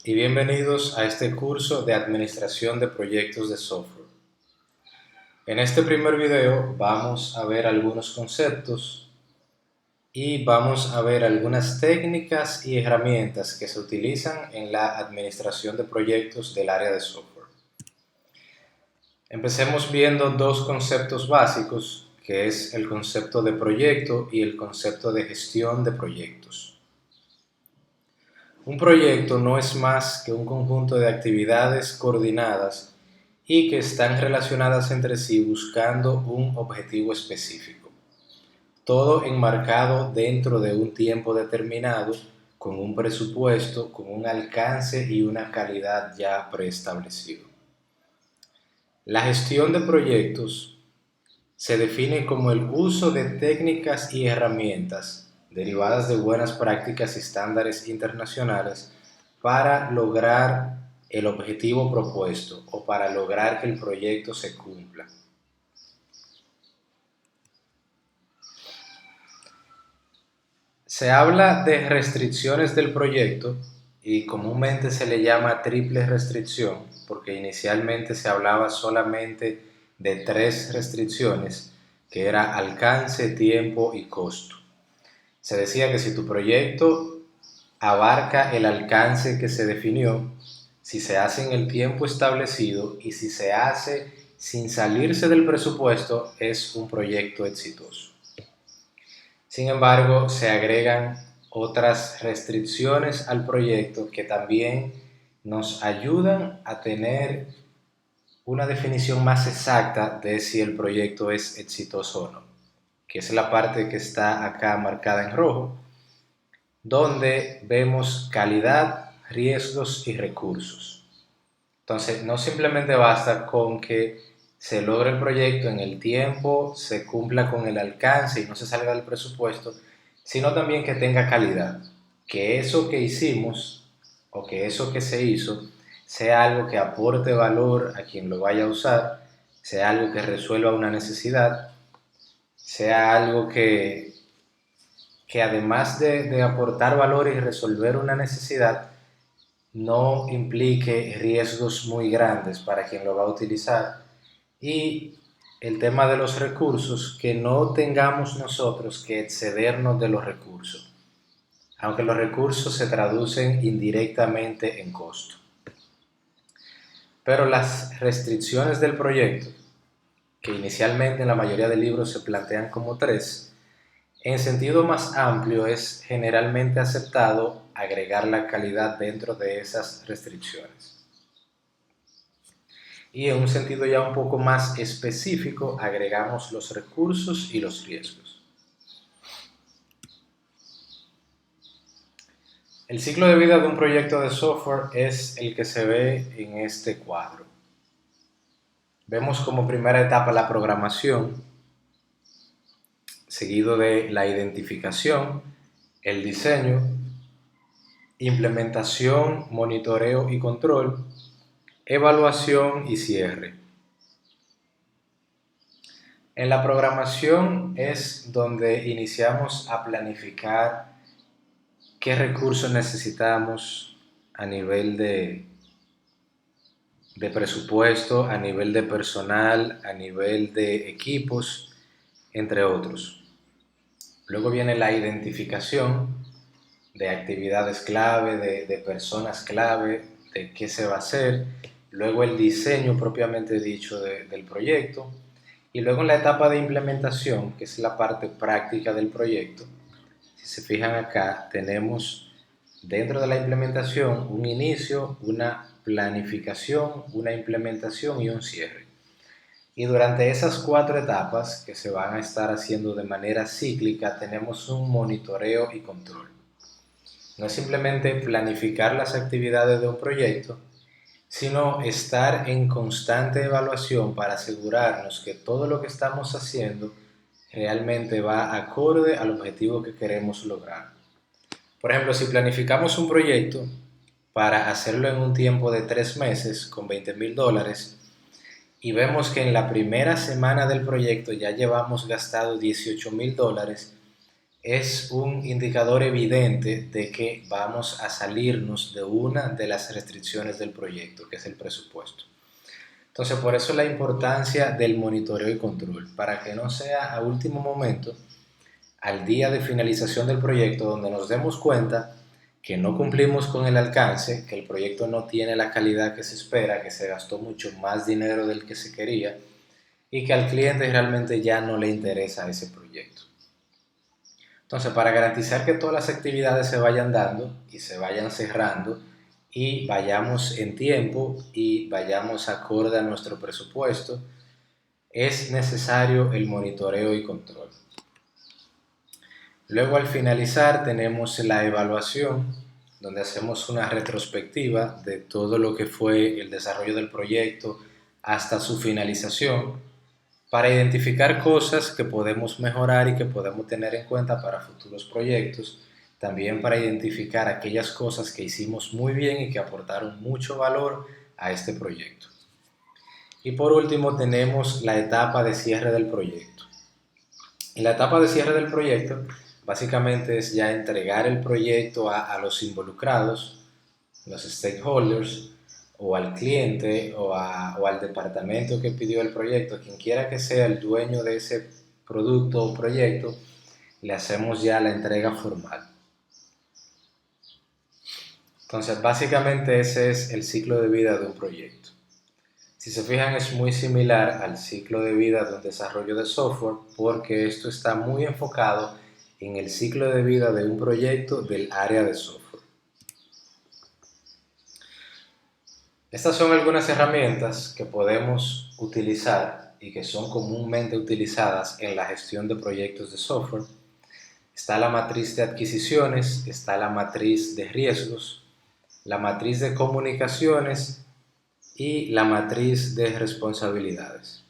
y bienvenidos a este curso de Administración de Proyectos de Software. En este primer video vamos a ver algunos conceptos y vamos a ver algunas técnicas y herramientas que se utilizan en la administración de proyectos del área de software. Empecemos viendo dos conceptos básicos, que es el concepto de proyecto y el concepto de gestión de proyectos. Un proyecto no es más que un conjunto de actividades coordinadas y que están relacionadas entre sí buscando un objetivo específico. Todo enmarcado dentro de un tiempo determinado, con un presupuesto, con un alcance y una calidad ya preestablecido. La gestión de proyectos se define como el uso de técnicas y herramientas derivadas de buenas prácticas y estándares internacionales para lograr el objetivo propuesto o para lograr que el proyecto se cumpla. Se habla de restricciones del proyecto y comúnmente se le llama triple restricción porque inicialmente se hablaba solamente de tres restricciones, que era alcance, tiempo y costo. Se decía que si tu proyecto abarca el alcance que se definió, si se hace en el tiempo establecido y si se hace sin salirse del presupuesto, es un proyecto exitoso. Sin embargo, se agregan otras restricciones al proyecto que también nos ayudan a tener una definición más exacta de si el proyecto es exitoso o no, que es la parte que está acá marcada en rojo, donde vemos calidad, riesgos y recursos. Entonces, no simplemente basta con que se logre el proyecto en el tiempo, se cumpla con el alcance y no se salga del presupuesto, sino también que tenga calidad, que eso que hicimos o que eso que se hizo sea algo que aporte valor a quien lo vaya a usar, sea algo que resuelva una necesidad, sea algo que además de aportar valor y resolver una necesidad, no implique riesgos muy grandes para quien lo va a utilizar. Y el tema de los recursos, que no tengamos nosotros que excedernos de los recursos, aunque los recursos se traducen indirectamente en costo. Pero las restricciones del proyecto, que inicialmente en la mayoría de libros se plantean como tres, en sentido más amplio es generalmente aceptado agregar la calidad dentro de esas restricciones. Y en un sentido ya un poco más específico agregamos los recursos y los riesgos. El ciclo de vida de un proyecto de software es el que se ve en este cuadro. Vemos como primera etapa la programación, seguido de la identificación, el diseño, implementación, monitoreo y control, evaluación y cierre. En la programación es donde iniciamos a planificar qué recursos necesitamos a nivel de presupuesto, a nivel de personal, a nivel de equipos, entre otros. Luego viene la identificación de actividades clave, de personas clave, de qué se va a hacer. Luego el diseño propiamente dicho del proyecto. Y luego en la etapa de implementación, que es la parte práctica del proyecto, si se fijan acá, tenemos dentro de la implementación un inicio, una planificación, una implementación y un cierre. Y durante esas cuatro etapas que se van a estar haciendo de manera cíclica, tenemos un monitoreo y control. No es simplemente planificar las actividades de un proyecto, sino estar en constante evaluación para asegurarnos que todo lo que estamos haciendo realmente va acorde al objetivo que queremos lograr. Por ejemplo, si planificamos un proyecto para hacerlo en un tiempo de 3 meses con $20,000 y vemos que en la primera semana del proyecto ya llevamos gastado $18,000, es un indicador evidente de que vamos a salirnos de una de las restricciones del proyecto, que es el presupuesto. Entonces, por eso la importancia del monitoreo y control, para que no sea a último momento, al día de finalización del proyecto, donde nos demos cuenta que no cumplimos con el alcance, que el proyecto no tiene la calidad que se espera, que se gastó mucho más dinero del que se quería y que al cliente realmente ya no le interesa ese proyecto. Entonces, para garantizar que todas las actividades se vayan dando y se vayan cerrando y vayamos en tiempo y vayamos acorde a nuestro presupuesto, es necesario el monitoreo y control. Luego, al finalizar, tenemos la evaluación, donde hacemos una retrospectiva de todo lo que fue el desarrollo del proyecto hasta su finalización, para identificar cosas que podemos mejorar y que podemos tener en cuenta para futuros proyectos, también para identificar aquellas cosas que hicimos muy bien y que aportaron mucho valor a este proyecto. Y por último tenemos la etapa de cierre del proyecto. En la etapa de cierre del proyecto, básicamente es ya entregar el proyecto a los involucrados, los stakeholders, o al cliente o al departamento que pidió el proyecto, quien quiera que sea el dueño de ese producto o proyecto, le hacemos ya la entrega formal. Entonces, básicamente ese es el ciclo de vida de un proyecto. Si se fijan, es muy similar al ciclo de vida de un desarrollo de software, porque esto está muy enfocado en el ciclo de vida de un proyecto del área de software. Estas son algunas herramientas que podemos utilizar y que son comúnmente utilizadas en la gestión de proyectos de software. Está la matriz de adquisiciones, está la matriz de riesgos, la matriz de comunicaciones y la matriz de responsabilidades.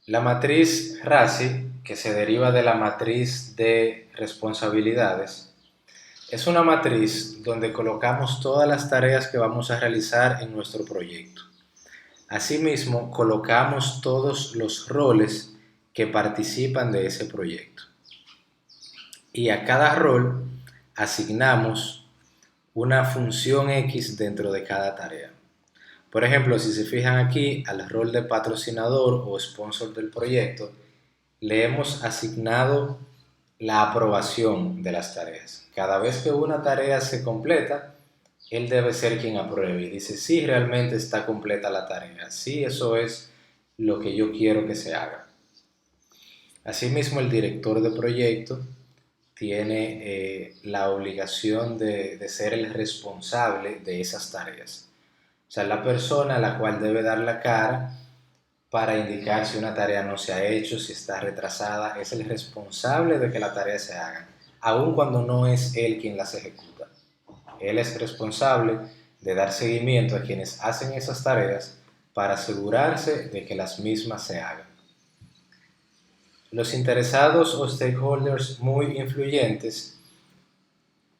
La matriz RACI, que se deriva de la matriz de responsabilidades, es una matriz donde colocamos todas las tareas que vamos a realizar en nuestro proyecto. Asimismo, colocamos todos los roles que participan de ese proyecto. Y a cada rol asignamos una función X dentro de cada tarea. Por ejemplo, si se fijan aquí al rol de patrocinador o sponsor del proyecto, le hemos asignado la aprobación de las tareas. Cada vez que una tarea se completa, él debe ser quien apruebe y dice, sí, realmente está completa la tarea, sí, eso es lo que yo quiero que se haga. Asimismo, el director de proyecto tiene la obligación de ser el responsable de esas tareas. O sea, la persona a la cual debe dar la cara para indicar si una tarea no se ha hecho, si está retrasada, es el responsable de que la tarea se haga, aun cuando no es él quien las ejecuta. Él es responsable de dar seguimiento a quienes hacen esas tareas para asegurarse de que las mismas se hagan. Los interesados o stakeholders muy influyentes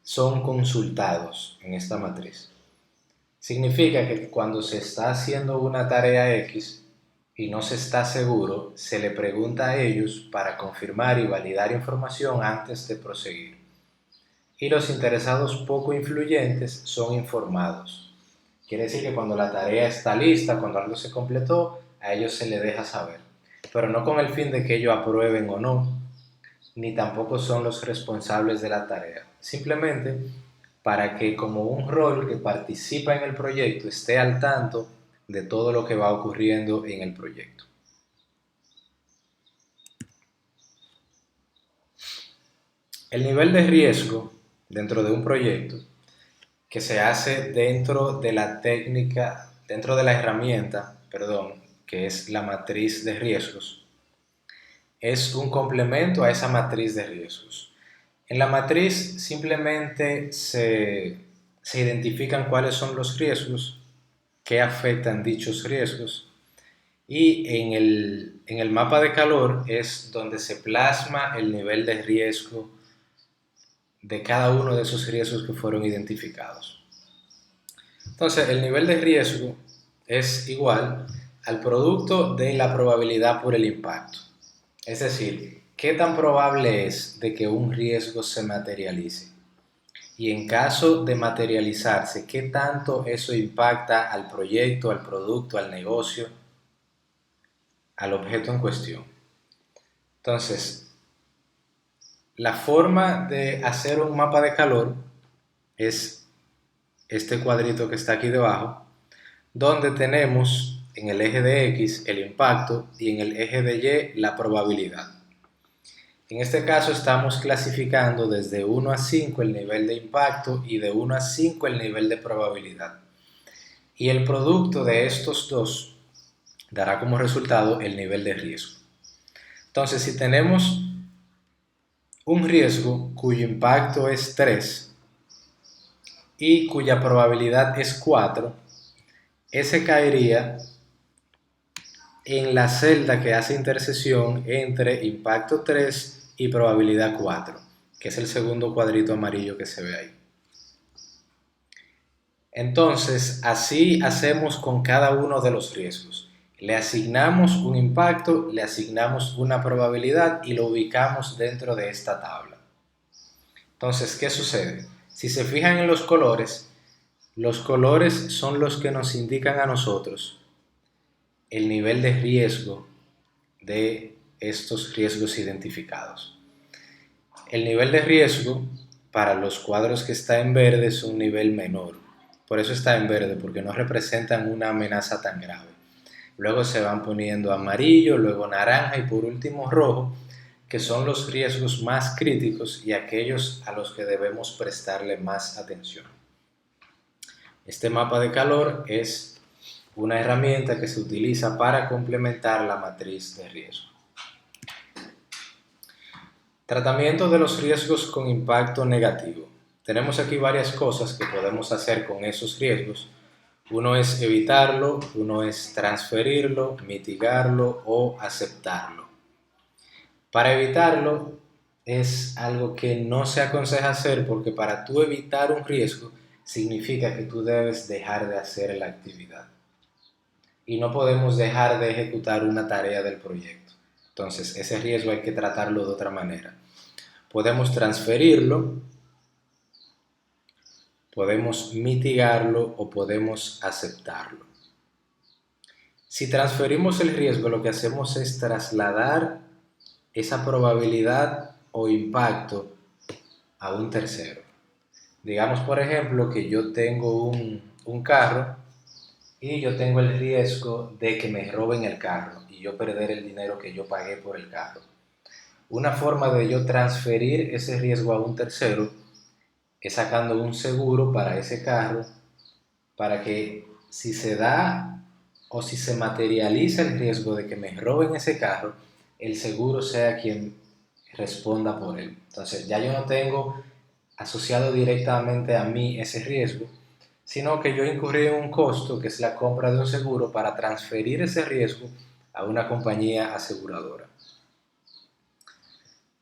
son consultados en esta matriz. Significa que cuando se está haciendo una tarea X y no se está seguro, se le pregunta a ellos para confirmar y validar información antes de proseguir. Y los interesados poco influyentes son informados. Quiere decir que cuando la tarea está lista, cuando algo se completó, a ellos se les deja saber. Pero no con el fin de que ellos aprueben o no, ni tampoco son los responsables de la tarea. Simplemente para que como un rol que participa en el proyecto esté al tanto de todo lo que va ocurriendo en el proyecto. El nivel de riesgo dentro de un proyecto que se hace dentro de la técnica, dentro de la herramienta, que es la matriz de riesgos, es un complemento a esa matriz de riesgos. En la matriz simplemente se identifican cuáles son los riesgos, qué afectan dichos riesgos, y en el mapa de calor es donde se plasma el nivel de riesgo de cada uno de esos riesgos que fueron identificados. Entonces, el nivel de riesgo es igual al producto de la probabilidad por el impacto. Es decir, ¿qué tan probable es de que un riesgo se materialice? Y en caso de materializarse, ¿qué tanto eso impacta al proyecto, al producto, al negocio, al objeto en cuestión? Entonces, la forma de hacer un mapa de calor es este cuadrito que está aquí debajo, donde tenemos en el eje de X el impacto y en el eje de Y la probabilidad. En este caso estamos clasificando desde 1 a 5 el nivel de impacto y de 1 a 5 el nivel de probabilidad. Y el producto de estos dos dará como resultado el nivel de riesgo. Entonces, si tenemos un riesgo cuyo impacto es 3 y cuya probabilidad es 4, ese caería en la celda que hace intersección entre impacto 3 y probabilidad 4, que es el segundo cuadrito amarillo que se ve ahí. Entonces, así hacemos con cada uno de los riesgos. Le asignamos un impacto, le asignamos una probabilidad y lo ubicamos dentro de esta tabla. Entonces, ¿qué sucede? Si se fijan en los colores son los que nos indican a nosotros el nivel de riesgo de estos riesgos identificados. El nivel de riesgo para los cuadros que está en verde es un nivel menor. Por eso está en verde, porque no representan una amenaza tan grave. Luego se van poniendo amarillo, luego naranja y por último rojo, que son los riesgos más críticos y aquellos a los que debemos prestarle más atención. Este mapa de calor es una herramienta que se utiliza para complementar la matriz de riesgo. Tratamiento de los riesgos con impacto negativo. Tenemos aquí varias cosas que podemos hacer con esos riesgos. Uno es evitarlo, uno es transferirlo, mitigarlo o aceptarlo. Para evitarlo es algo que no se aconseja hacer porque para tú evitar un riesgo significa que tú debes dejar de hacer la actividad. Y no podemos dejar de ejecutar una tarea del proyecto. Entonces, ese riesgo hay que tratarlo de otra manera. Podemos transferirlo, podemos mitigarlo o podemos aceptarlo. Si transferimos el riesgo, lo que hacemos es trasladar esa probabilidad o impacto a un tercero. Digamos, por ejemplo, que yo tengo un carro y yo tengo el riesgo de que me roben el carro y yo perder el dinero que yo pagué por el carro. Una forma de yo transferir ese riesgo a un tercero es sacando un seguro para ese carro para que si se da o si se materializa el riesgo de que me roben ese carro, el seguro sea quien responda por él. Entonces ya yo no tengo asociado directamente a mí ese riesgo, sino que yo incurrí en un costo que es la compra de un seguro para transferir ese riesgo a una compañía aseguradora.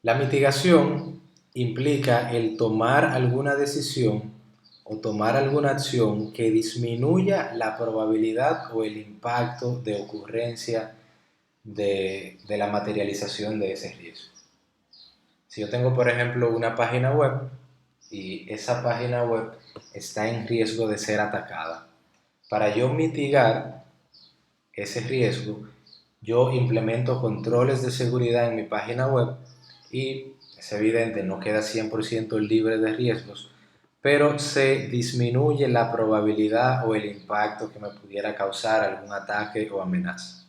La mitigación implica el tomar alguna decisión o tomar alguna acción que disminuya la probabilidad o el impacto de ocurrencia de la materialización de ese riesgo. Si yo tengo, por ejemplo, una página web y esa página web está en riesgo de ser atacada, para yo mitigar ese riesgo, yo implemento controles de seguridad en mi página web y es evidente, no queda 100% libre de riesgos, pero se disminuye la probabilidad o el impacto que me pudiera causar algún ataque o amenaza.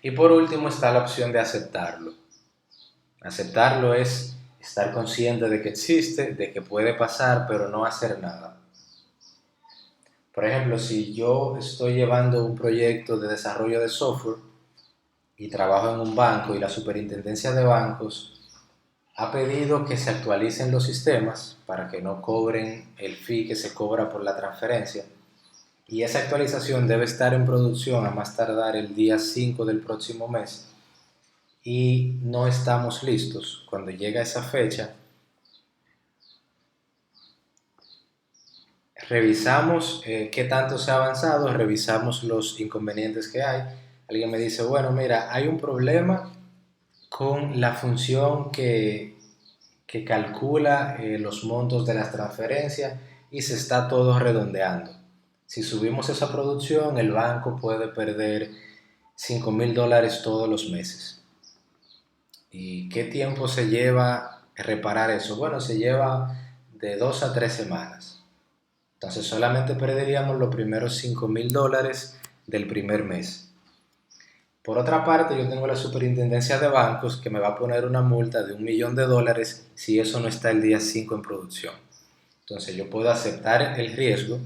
Y por último está la opción de aceptarlo. Aceptarlo es estar consciente de que existe, de que puede pasar, pero no hacer nada. Por ejemplo, si yo estoy llevando un proyecto de desarrollo de software y trabajo en un banco y la superintendencia de bancos ha pedido que se actualicen los sistemas para que no cobren el fee que se cobra por la transferencia, y esa actualización debe estar en producción a más tardar el día 5 del próximo mes y no estamos listos. Cuando llega esa fecha, revisamos qué tanto se ha avanzado, revisamos los inconvenientes que hay. Alguien me dice, bueno, mira, hay un problema con la función que calcula los montos de las transferencias y se está todo redondeando. Si subimos esa producción, el banco puede perder $5,000 todos los meses. ¿Y qué tiempo se lleva reparar eso? Bueno, se lleva de 2 a 3 semanas. Entonces solamente perderíamos los primeros $5,000 del primer mes. Por otra parte, yo tengo la superintendencia de bancos que me va a poner una multa de $1,000,000 si eso no está el día 5 en producción. Entonces yo puedo aceptar el riesgo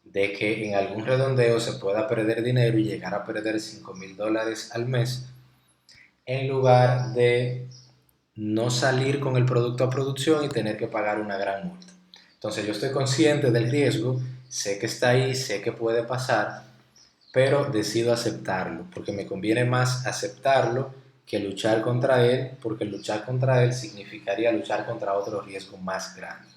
de que en algún redondeo se pueda perder dinero y llegar a perder $5,000 al mes en lugar de no salir con el producto a producción y tener que pagar una gran multa. Entonces yo estoy consciente del riesgo, sé que está ahí, sé que puede pasar, pero decido aceptarlo, porque me conviene más aceptarlo que luchar contra él, porque luchar contra él significaría luchar contra otro riesgo más grande.